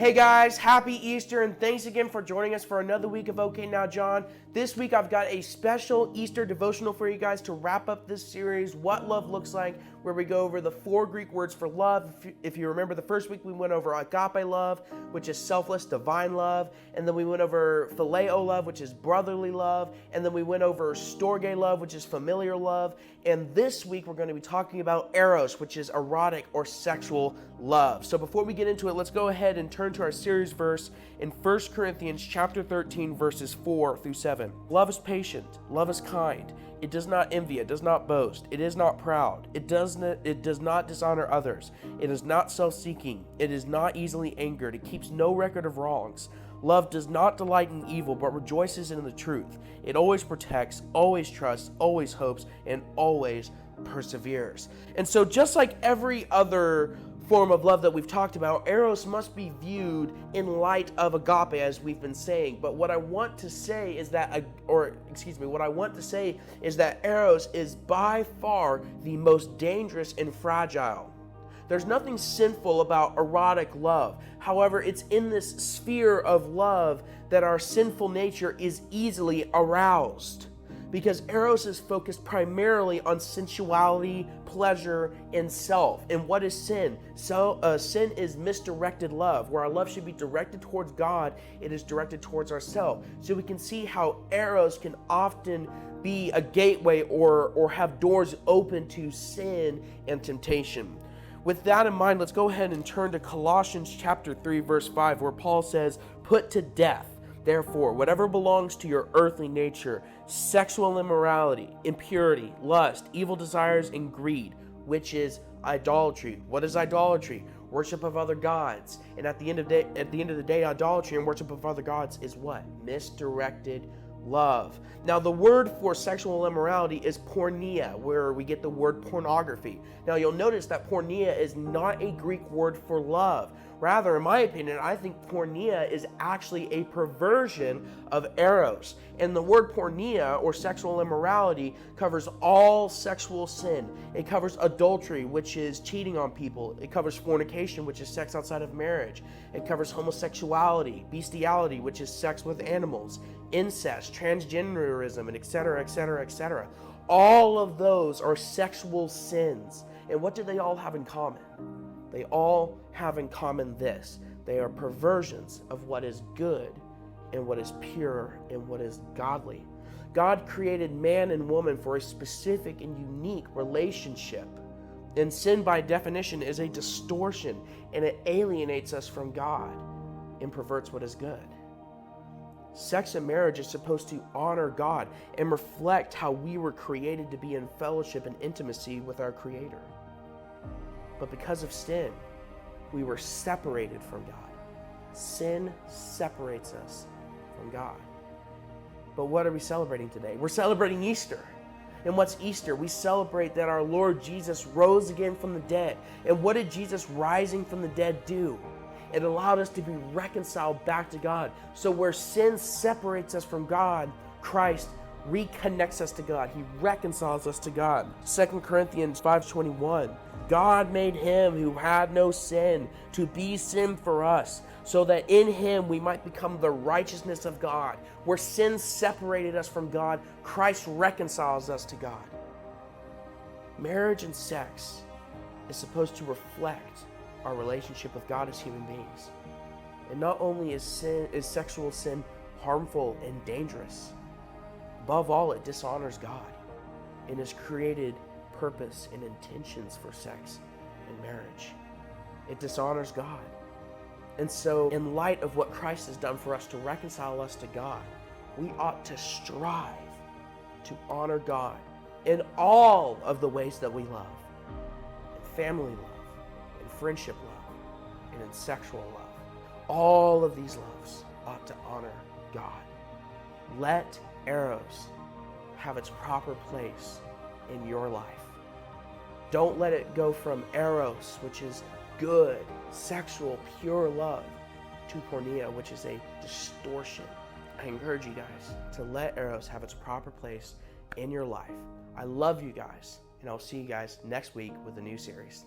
Hey guys, happy Easter and thanks again for joining us for another week of Okay Now John. This week I've got a special Easter devotional for you guys to wrap up this series, What Love Looks Like, where we go over the 4 Greek words for love. If you remember, the first week we went over agape love, which is selfless, divine love, and then we went over phileo love, which is brotherly love, and then we went over storge love, which is familiar love, and this week we're going to be talking about eros, which is erotic or sexual love. So before we get into it, let's go ahead and turn to our series verse in 1 Corinthians chapter 13, verses 4 through 7. Love is patient, love is kind. It does not envy, it does not boast, it is not proud, it does not dishonor others, it is not self-seeking, it is not easily angered, it keeps no record of wrongs. Love does not delight in evil, but rejoices in the truth. It always protects, always trusts, always hopes, and always perseveres. And so just like every other form of love that we've talked about, eros must be viewed in light of agape, as we've been saying. But what I want to say is that, eros is by far the most dangerous and fragile. There's nothing sinful about erotic love. However, it's in this sphere of love that our sinful nature is easily aroused. Because eros is focused primarily on sensuality, pleasure, and self. And what is sin? Sin is misdirected love. Where our love should be directed towards God, it is directed towards ourselves. So we can see how eros can often be a gateway or have doors open to sin and temptation. With that in mind, let's go ahead and turn to Colossians chapter 3, verse 5, where Paul says, "Put to death, therefore, whatever belongs to your earthly nature, sexual immorality, impurity, lust, evil desires, and greed, which is idolatry." What is idolatry? Worship of other gods. And at the end of the day, idolatry and worship of other gods is what? Misdirected love. Now, the word for sexual immorality is porneia, where we get the word pornography. Now, you'll notice that porneia is not a Greek word for love. Rather, in my opinion, I think porneia is actually a perversion of eros. And the word porneia, or sexual immorality, covers all sexual sin. It covers adultery, which is cheating on people. It covers fornication, which is sex outside of marriage. It covers homosexuality, bestiality, which is sex with animals, incest, transgenderism, and etc., etc., etc. All of those are sexual sins. And what do they all have in common? They all have in common this: they are perversions of what is good and what is pure and what is godly. God created man and woman for a specific and unique relationship. And sin, by definition, is a distortion, and it alienates us from God and perverts what is good. Sex and marriage is supposed to honor God and reflect how we were created to be in fellowship and intimacy with our Creator. But because of sin, we were separated from God. Sin separates us from God. But what are we celebrating today? We're celebrating Easter. And what's Easter? We celebrate that our Lord Jesus rose again from the dead. And what did Jesus rising from the dead do? It allowed us to be reconciled back to God. So where sin separates us from God, Christ reconnects us to God. He reconciles us to God. 2 Corinthians 5:21, God made him who had no sin to be sin for us, so that in him we might become the righteousness of God. Where sin separated us from God, Christ reconciles us to God. Marriage and sex is supposed to reflect our relationship with God as human beings. And not only is sexual sin harmful and dangerous, above all, it dishonors God and His created purpose and intentions for sex and marriage. It dishonors God. And so, in light of what Christ has done for us to reconcile us to God, we ought to strive to honor God in all of the ways that we love. In family love, in friendship love, and in sexual love. All of these loves ought to honor God. Let eros have its proper place in your life. Don't let it go from eros, which is good, sexual, pure love, to porneia, which is a distortion. I encourage you guys to let eros have its proper place in your life. I love you guys, and I'll see you guys next week with a new series.